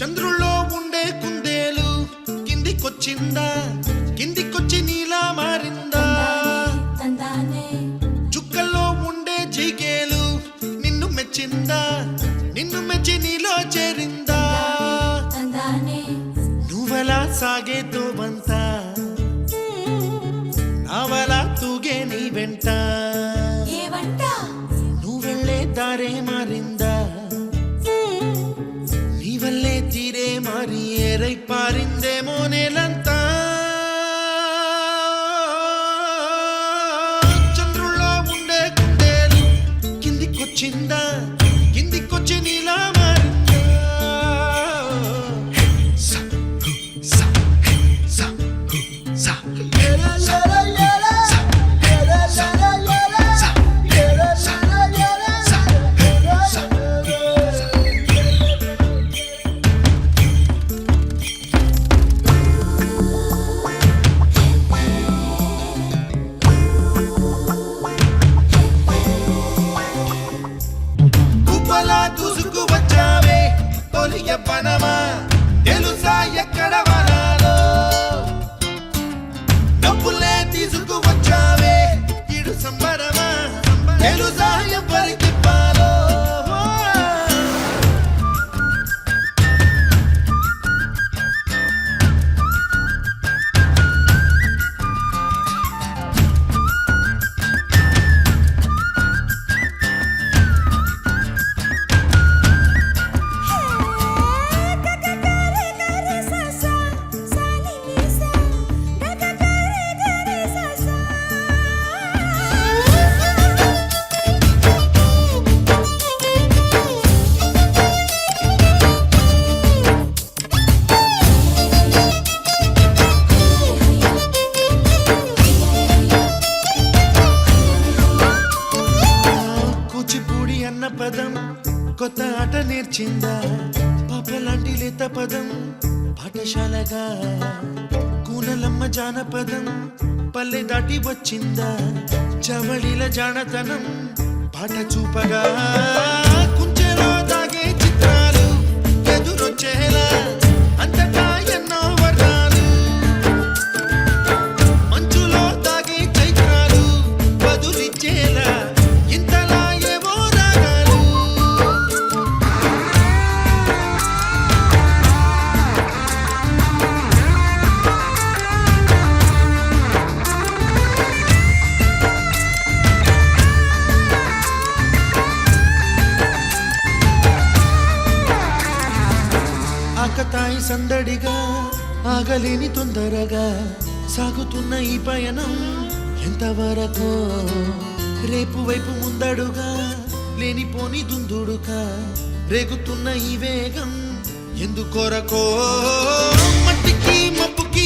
చంద్రుల్లో ఉండే కుందేలు కిందికొచ్చిందా, కిందికొచ్చి నీలా మారిందా? చుక్కల్లో ఉండే జిగేలు నిన్ను మెచ్చిందా, నిన్ను మెచ్చి నీలో చేరిందా? నువ్వలా సాగే తోవంతా నావలా తూగే నీ వెంట, నువ్వెళ్ళే దారే మారిందా, నీ వల్లే తీరే మారి ఏరై పారిందేమో నేలంతా. చంద్రుల్లో ఉండే కుందేలు కిందికొచ్చిందా, కిందికొచ్చి నీలా మారిందా? దూసుకు వచ్చావే తొలి యవ్వనమా, తెలుసా ఎక్కడ వనాలో? డబ్బులే తీసుకు వచ్చావే ఇడు సంబరమా, తెలుసా ఎవరికి పాలో? పదం కొత్త ఆట నేర్చిందా, పాపలాంటి లేత పదం పాఠశాలగా? కూనలమ్మ జానపదం పల్లె దాటి వచ్చిందా, చవళిల జానతనం పాట చూపగా? కుంచెలో దాగే చిత్రాలు ఎదురొచ్చేలా అంతటా ఎన్నో వర్ణాలు, మంచులో దాగే చైత్రాలు బదులిచ్చేలా ఇంతలా ఏవో రాగాలు. ఆకతాయి సందడిగా ఆగలేని తొందరగా సాగుతున్న ఈ పయనం ఎంతవరకు? రేపు వైపు ముందడుగా లేనిపోని దుందుడుగా రేగుతున్న ఈ వేగం ఎందుకొరకో? మట్టికి మబ్బుకి